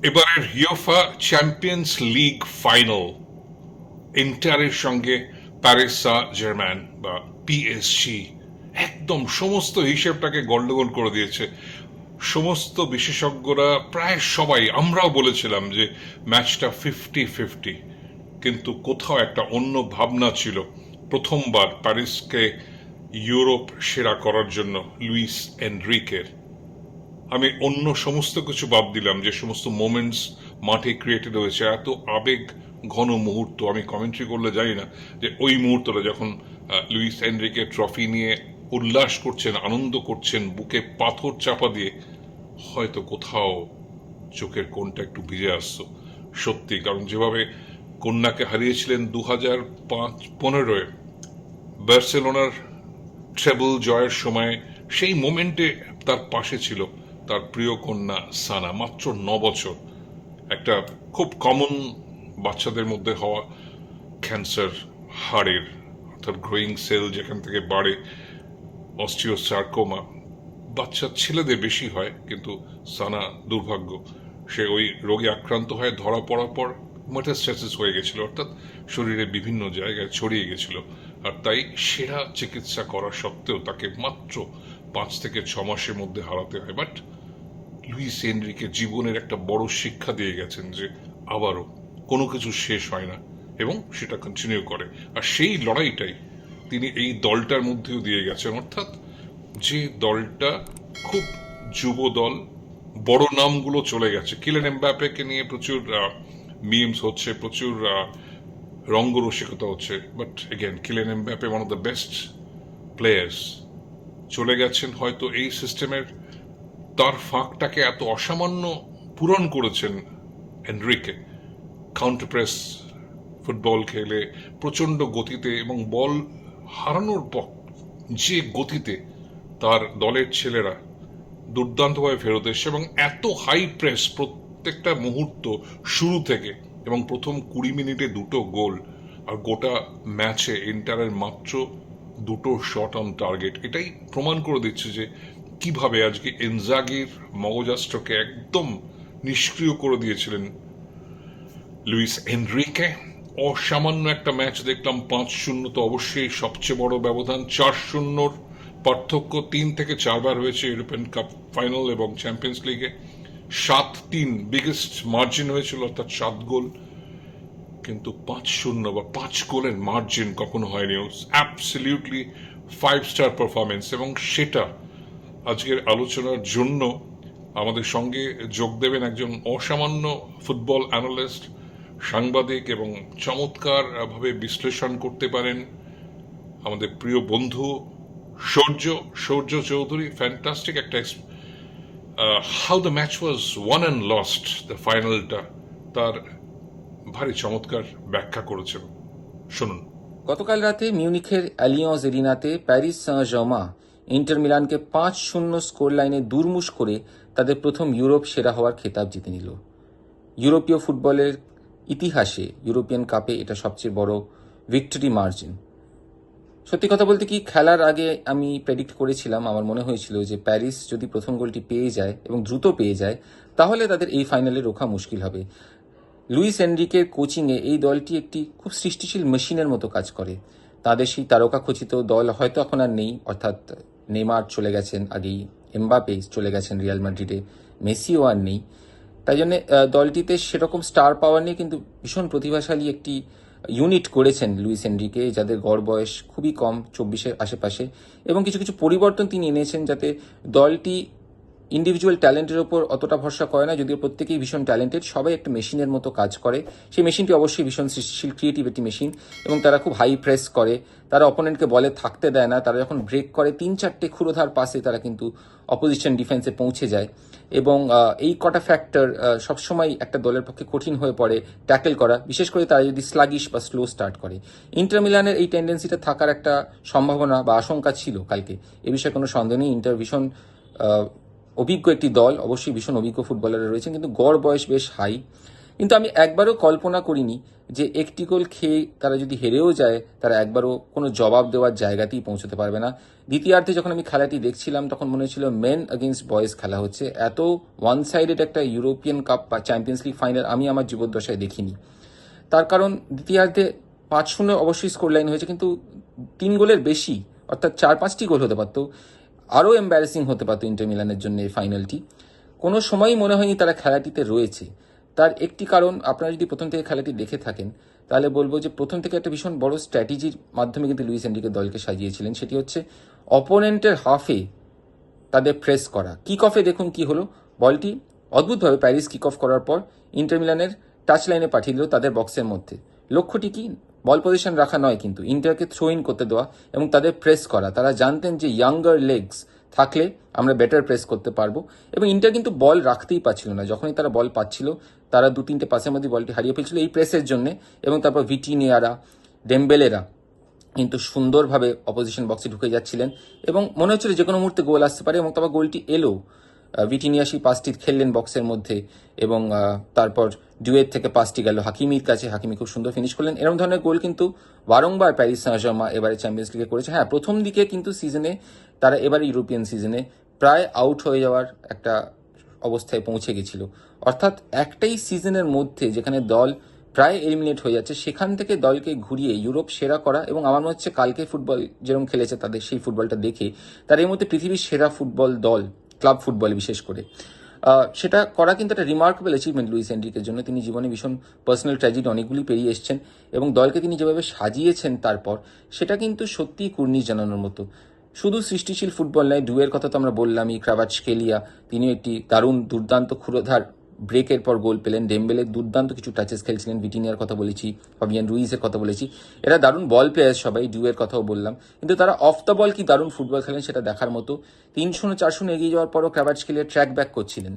এবারের UEFA champions league final ইন্টারের সঙ্গে Paris সা জার্মান বা পিএসজি একদম সমস্ত হিসেবটাকে গন্ডগোল করে দিয়েছে। সমস্ত বিশেষজ্ঞরা প্রায় সবাই, আমরাও বলেছিলাম যে ম্যাচটা 50-50, কিন্তু কোথাও একটা অন্য ভাবনা ছিল। প্রথমবার প্যারিসকে ইউরোপ সেরা করার জন্য লুইস এনরিকের, আমি অন্য সমস্ত কিছু বাদ দিলাম, যে সমস্ত মোমেন্টস মাঠে ক্রিয়েটেড হয়েছে, এত আবেগ ঘন মুহূর্ত, আমি কমেন্ট্রি করলে জানি না যে ওই মুহূর্তটা যখন লুইস এনরিকে ট্রফি নিয়ে উল্লাস করছেন, আনন্দ করছেন, বুকে পাথর চাপা দিয়ে, হয়তো কোথাও চোখের কোণটা একটু ভিজে আসতো সত্যি। কারণ যেভাবে কন্যাকে হারিয়েছিলেন 2015 বার্সেলোনার ট্রেবল জয়ের সময়, সেই মোমেন্টে তার পাশে ছিল তার প্রিয় কন্যা সানা, মাত্র 9 বছর। একটা খুব কমন বাচ্চাদের মধ্যে হওয়া ক্যান্সার, হাড়ের, অর্থাৎ গ্রোয়িং সেল যেখান থেকে বাড়ে, অস্টিওসার্কোমা, বাচ্চা ছেলেদের বেশি হয়, কিন্তু সানা দুর্ভাগ্য, সে ওই রোগে আক্রান্ত হয়ে ধরা পড়ার পর মেটাস্ট্যাসিস হয়ে গেছিল, অর্থাৎ শরীরে বিভিন্ন জায়গায় ছড়িয়ে গেছিল। আর তাই সেরা চিকিৎসা করা সত্ত্বেও তাকে মাত্র 5 থেকে 6 মাসের মধ্যে হারাতে হয়। বাট লুইস এনরিকে জীবনের একটা বড় শিক্ষা দিয়ে গেছেন যে আবারও কোনো কিছু শেষ হয় না, এবং সেটা কন্টিনিউ করে। আর সেই লড়াইটাই তিনি এই দলটার মধ্যেও দিয়ে গেছেন, অর্থাৎ যে দলটা খুব যুব দল, বড় নামগুলো চলে গেছে। কিলিয়ান এমবাপ্পেকে নিয়ে প্রচুর মিমস হচ্ছে, প্রচুর রঙ্গরসিকতা হচ্ছে, but again Kylian Mbappe one of the best players, চলে গেছেন। হয়তো এই সিস্টেমের তার ফাঁকটাকে এত অসামান্য পূরণ করেছেন এনরিকে, কাউন্টার প্রেস ফুটবল খেলে প্রচন্ড গতিতে, এবং বল হারানোর পর যে গতিতে তার দলের ছেলেরা দুর্দান্তভাবে ফেরত এসে, এবং এত হাই প্রেস প্রত্যেকটা মুহূর্ত শুরু থেকে, এবং প্রথম 20 মিনিটে 2টো গোল, আর গোটা ম্যাচে ইন্টারের মাত্র 2টো শট অন টার্গেট, এটাই প্রমাণ করে দিচ্ছে যে কিভাবে আজকে ইনজাগির মগজাস্ত্রকে একদম নিষ্ক্রিয় করে দিয়েছিলেন লুইস এনরিকে। অসামান্য একটা ম্যাচ দেখলাম, 5-0 তো অবশ্যই সবচেয়ে বড় ব্যবধান, 4-0 পার্থক্য 3 থেকে 4 বার হয়েছে ইউরোপিয়ান কাপ ফাইনাল এবং চ্যাম্পিয়ন্স লিগে। 7-3 বিগেস্ট মার্জিন হয়েছিল, অর্থাৎ 7 গোল, কিন্তু 5-0 বা 5 গোলের মার্জিন কখনো হয়নি। Absolutely 5 star performance. এবং সেটা আজকের আলোচনার জন্য আমাদের সঙ্গে যোগ দেবেন একজন অসামান্য ফুটবল অ্যানালিস্ট, সাংবাদিক, এবং চমৎকার ভাবে বিশ্লেষণ করতে পারেন আমাদের প্রিয় বন্ধু সৌর্য চৌধুরী। ফ্যান্টাস্টিক একটা how the match was won and lost, the ফাইনালটা তার ভারী চমৎকার ব্যাখ্যা করেছেন, শুনুন। গতকাল রাতে মিউনিখের অ্যালিয়ন্স এরিনাতে প্যারিস সাঁ জার্মা ইন্টার মিলানকে 5-0 স্কোর লাইনে দুর্মুশ করে তাদের প্রথম ইউরোপ সেরা হওয়ার খেতাব জিতে নিল। ইউরোপীয় ফুটবলের ইতিহাসে ইউরোপিয়ান কাপে এটা সবচেয়ে বড় ভিক্টরি মার্জিন। সত্যি কথা বলতে কি, খেলার আগে আমি প্রেডিক্ট করেছিলাম, আমার মনে হয়েছিল যে প্যারিস যদি প্রথম গোলটি পেয়ে যায় এবং দ্রুত পেয়ে যায়, তাহলে তাদের এই ফাইনালে রোখা মুশকিল হবে। লুইস এনরিকের কোচিংয়ে এই দলটি একটি খুব সৃষ্টিশীল মেশিনের মতো কাজ করে। তাদের সেই তারকাখচিত দল হয়তো এখন আর নেই, অর্থাৎ নেইমার চলে গেছেন আগেই, এমবাপে চলে গেছেন রিয়াল মাদ্রিদে, মেসিও আর নেই। তাই জন্য দলটিতে সেরকম স্টার পাওয়ার নেই, কিন্তু ভীষণ প্রতিভাশালী একটি ইউনিট করেছেন লুইস এনরিকে, যাদের গড় বয়স খুবই কম, 24-এর আশেপাশে, এবং কিছু কিছু পরিবর্তন তিনি এনেছেন যাতে দলটি ইন্ডিভিজুয়াল ট্যালেন্টের ওপর অতটা ভরসা করে না, যদিও প্রত্যেকেই ভীষণ ট্যালেন্টেড, সবাই একটা মেশিনের মতো কাজ করে। সেই মেশিনটি অবশ্যই ভীষণ সৃষ্টিশীল, ক্রিয়েটিভ একটি মেশিন, এবং তারা খুব হাই প্রেস করে, তারা অপোনেন্টকে বলে থাকতে দেয় না, তারা যখন ব্রেক করে 3-4টে ক্ষুরোধার পাসে তারা কিন্তু অপোজিশন ডিফেন্সে পৌঁছে যায়। এবং এই কটা ফ্যাক্টর সবসময় একটা দলের পক্ষে কঠিন হয়ে পড়ে ট্যাকেল করা, বিশেষ করে তারা যদি স্লাগিশ বা স্লো স্টার্ট করে। ইন্টার মিলানের এই টেন্ডেন্সিটা থাকার একটা সম্ভাবনা বা আশঙ্কা ছিল কালকে, এ বিষয়ে কোনো সন্দেহ নেই। ইন্টার ভীষণ অভিজ্ঞ একটি দল, অবশ্যই ভীষণ অভিজ্ঞ ফুটবলাররা রয়েছেন, কিন্তু গড় বয়স বেশ হাই। কিন্তু আমি একবারও কল্পনা করিনি যে একটি গোল খেয়ে তারা যদি হেরেও যায় তারা একবারও কোনো জবাব দেওয়ার জায়গাতেই পৌঁছতে পারবে না। দ্বিতীয়ার্ধে যখন আমি খেলাটি দেখছিলাম তখন মনে হচ্ছিল মেন এগেইনস্ট বয়েজ খেলা হচ্ছে। এত ওয়ান সাইডেড একটা ইউরোপিয়ান কাপ বা চ্যাম্পিয়ন্স লিগ ফাইনাল আমি আমার জীবদ্দশায় দেখিনি। তার কারণ দ্বিতীয়ার্ধে 5-0 অবশ্যই স্কোর লাইন হয়েছে, কিন্তু 3 গোলের বেশি, অর্থাৎ 4-5টি গোল হতে পারতো। আরও এম্বারেসিং হতে পারতো ইন্টার মিলানের জন্য এই ফাইনালটি। কোনো সময়ই মনে হয়নি তারা খেলাটিতে রয়েছে। তার একটি কারণ, আপনারা যদি প্রথম থেকে খেলাটি দেখে থাকেন তাহলে বলবো যে প্রথম থেকে একটা ভীষণ বড় স্ট্র্যাটেজির মাধ্যমে কিন্তু লুইস এনরিকে দলকে সাজিয়েছিলেন। সেটি হচ্ছে অপোনেন্টের হাফে তাদের প্রেস করা। কিক অফে দেখুন কি হলো, বলটি অদ্ভুতভাবে প্যারিস কিক অফ করার পর ইন্টার মিলানের টাচ লাইনে পাঠিয়ে দিল তাদের বক্সের মধ্যে। লক্ষ্যটি কি, বল পজিশন রাখা নয়, কিন্তু ইন্টারকে থ্রো ইন করতে দেওয়া এবং তাদের প্রেস করা। তারা জানতেন যে ইয়াঙ্গার লেগস থাকলে আমরা বেটার প্রেস করতে পারবো, এবং ইন্টার কিন্তু বল রাখতেই পারছিল না। যখনই তারা বল পাচ্ছিল তারা 2-3টে পাসের মধ্যে বলটি হারিয়ে ফেলছিল এই প্রেসের জন্য। এবং তারপর ভিটিনিয়ারা, ডেম্বেলেরা কিন্তু সুন্দরভাবে অপোজিশন বক্সে ঢুকে যাচ্ছিলেন এবং মনে হচ্ছিল যে কোনো মুহূর্তে গোল আসতে পারে, এবং তারপর গোলটি এলো। ভিটিনিয়া সেই পাসটি খেললেন বক্সের মধ্যে, এবং তারপর ডুয়েট থেকে পাসটি গেল হাকিমির কাছে। হাকিমি খুব সুন্দর ফিনিশ করলেন। এরকম ধরনের গোল কিন্তু বারংবার প্যারিস সাঁ-জার্মাঁ এবারে চ্যাম্পিয়ন্স লিগে করেছে। হ্যাঁ, প্রথম দিকে কিন্তু সিজনে তারা এবারে ইউরোপিয়ান সিজনে প্রায় আউট হয়ে যাওয়ার একটা অবস্থায় পৌঁছে গেছিল। অর্থাৎ একটাই সিজনের মধ্যে যেখানে দল প্রায় এলিমিনেট হয়ে যাচ্ছে, সেখান থেকে দলকে ঘুরিয়ে ইউরোপ সেরা করা। এবং আমার মনে হচ্ছে কালকে ফুটবল যেরকম খেলেছে তাদের সেই ফুটবলটা দেখে তার এই মধ্যে পৃথিবীর সেরা ফুটবল দল, ক্লাব ফুটবল বিশেষ করে, সেটা করা কিন্তু একটা রিমার্কেবল অ্যাচিভমেন্ট লুইস এনরিকের জন্য। তিনি জীবনে ভীষণ পার্সোনাল ট্র্যাজেডি অনেকগুলি পেরিয়ে এসেছেন, এবং দলকে তিনি যেভাবে সাজিয়েছেন তারপর, সেটা কিন্তু সত্যিই কুর্নিশ জানানোর মতো। শুধু সৃষ্টিশীল ফুটবল নয়, ডুয়ের কথা তো আমরা বললামই, ক্রাভাটস্কেলিয়া তিনিও একটি দারুণ দুর্দান্ত ক্ষুরোধার ব্রেকের পর গোল পেলেন। ডেম্বেলে দুর্দান্ত কিছু টাচেস খেলছিলেন। ভিটিনিয়ার কথা বলেছি, ফাবিয়ান রুইজের কথা বলেছি, এরা দারুণ বল প্লেয়ার সবাই। ডুয়ের কথাও বললাম, কিন্তু তারা অফ দ্য বল কি দারুণ ফুটবল খেলেন সেটা দেখার মতো। 3-0 এগিয়ে যাওয়ার পরও ক্রাভাটস্কেলিয়া ট্র্যাক ব্যাক করছিলেন,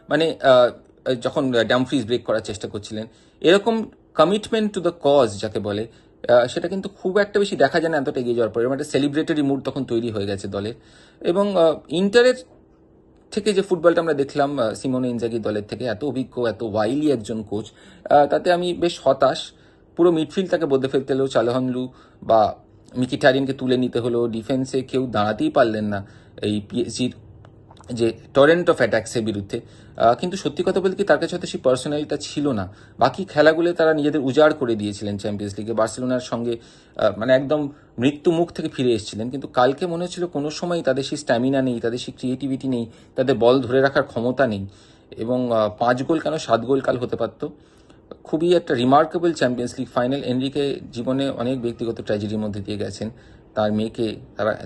মানে যখন ডামফ্রিজ ব্রেক করার চেষ্টা করছিলেন। এরকম কমিটমেন্ট টু দ্য কজ যাকে বলে, সেটা কিন্তু খুব একটা বেশি দেখা যায় না এতটা এগিয়ে যাওয়ার পর। এরকম একটা সেলিব্রেটরি মুড তখন তৈরি হয়ে গেছে দলের। এবং ইন্টারের থেকে যে ফুটবলটা আমরা দেখলাম সিমোনে ইনজাগি দলের থেকে, এত অভিজ্ঞ এত ওয়াইলি একজন কোচ, তাতে আমি বেশ হতাশ। পুরো মিডফিল্ড তাকে বদলে ফেলতে হলো, চালহানলু বা মিকিটারিয়ানকে তুলে নিতে হলো। ডিফেন্সে কেউ দাঁড়াতেই পারলেন না এই পিএসজির যে টরেন্ট অফ অ্যাটাক্সের বিরুদ্ধে। কিন্তু সত্যি কথা বলতে কি, তার কাছে হয়তো সেই পার্সোনালিটিটা ছিল না। বাকি খেলাগুলো তারা নিজেদের উজাড় করে দিয়েছিলেন চ্যাম্পিয়ন্স লিগে। বার্সেলোনার সঙ্গে মানে একদম মৃত্যু মুখ থেকে ফিরে এসেছিলেন, কিন্তু কালকে মনে হচ্ছিল কোনো সময়ই তাদের সেই স্ট্যামিনা নেই, তাদের সেই ক্রিয়েটিভিটি নেই, তাদের বল ধরে রাখার ক্ষমতা নেই। এবং 5 গোল কেন 7 গোল কাল হতে পারত। খুবই একটা remarkable champions league final. Enrique জীবনে অনেক ব্যক্তিগত ট্র্যাজেডির মধ্যে দিয়ে গেছেন। তার মেয়েকে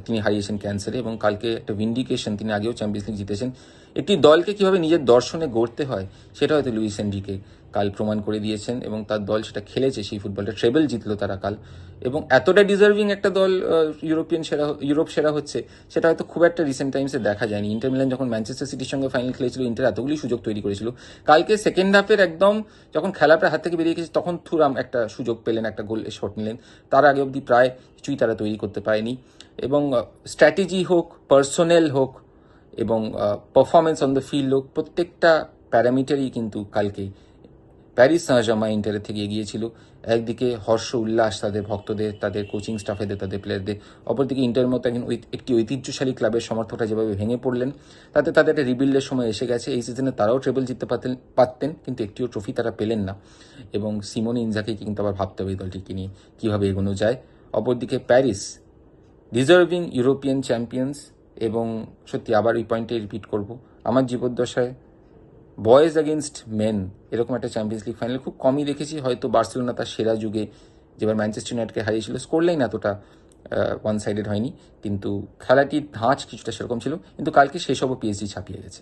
তিনি হারিয়েছেন ক্যান্সারে, এবং কালকে একটা ভিন্ডিকেশন, তিনি আগেও চ্যাম্পিয়ন্স লিগ জিতেছেন। একটি দলকে কিভাবে নিজের দর্শনে গড়তে হয় সেটা হয়তো লুইস এনরিকে কাল প্রমাণ করে দিয়েছেন, এবং তার দল সেটা খেলেছে। সেই ফুটবলটা ট্রেবল জিতলো তারা কাল, এবং এতটা ডিজার্ভিং একটা দল ইউরোপ সেরা হচ্ছে সেটা হয়তো খুব একটা রিসেন্ট টাইমসে দেখা যায়নি। ইন্টার মিলান যখন ম্যানচেস্টার সিটির সঙ্গে ফাইনাল খেলেছিল, ইন্টার এতগুলি সুযোগ তৈরি করেছিল। কালকে সেকেন্ড হাফের একদম যখন খেলাটা হাত থেকে বেরিয়ে গেছে তখন থুরাম একটা সুযোগ পেলেন, একটা গোল শট নিলেন। তার আগে অবধি প্রায় কিছুই তারা তৈরি করতে পারেনি। এবং স্ট্র্যাটেজি হোক, পার্সোনেল হোক, এবং পারফরমেন্স অন দ্য ফিল্ড হোক, প্রত্যেকটা প্যারামিটারই কিন্তু কালকে প্যারিস সাঁ-জার্মাঁ ইন্টারের থেকে এগিয়েছিল। একদিকে হর্ষ উল্লাস তাদের ভক্তদের, তাদের কোচিং স্টাফেদের, তাদের প্লেয়ারদের। অপরদিকে ইন্টারের মতো একটি ঐতিহ্যশালী ক্লাবের সমর্থকরা যেভাবে ভেঙে পড়লেন, তাতে তাদের একটা রিবিল্ডের সময় এসে গেছে। এই সিজনে তারাও ট্রেবল জিততে পারতেন, কিন্তু একটিও ট্রফি তারা পেলেন না। এবং সিমোনে ইনজাগিকে কিন্তু আবার ভাবতে হবে এই দলটিকে নিয়ে কীভাবে এগোনো যায়। অপরদিকে প্যারিস ডিজার্ভিং ইউরোপিয়ান চ্যাম্পিয়ন্স। এবং সত্যি আবার এই পয়েন্টে রিপিট করব, আমার জীবদ্দশায় বয়েজ এগেনস্ট মেন এরকম একটা চ্যাম্পিয়ন্স লিগ ফাইনাল খুব কমই দেখেছি। হয়তো বার্সেলোনা তার সেরা যুগে যেবার ম্যানচেস্টার ইউনাইটেডকে হারিয়েছিল, স্কোর লাইন এতটা ওয়ান সাইডেড হয়নি, কিন্তু খেলাটির ধাঁচ কিছুটা সেরকম ছিল। কিন্তু কালকে সেসবও পিএসজি ছাপিয়ে গেছে।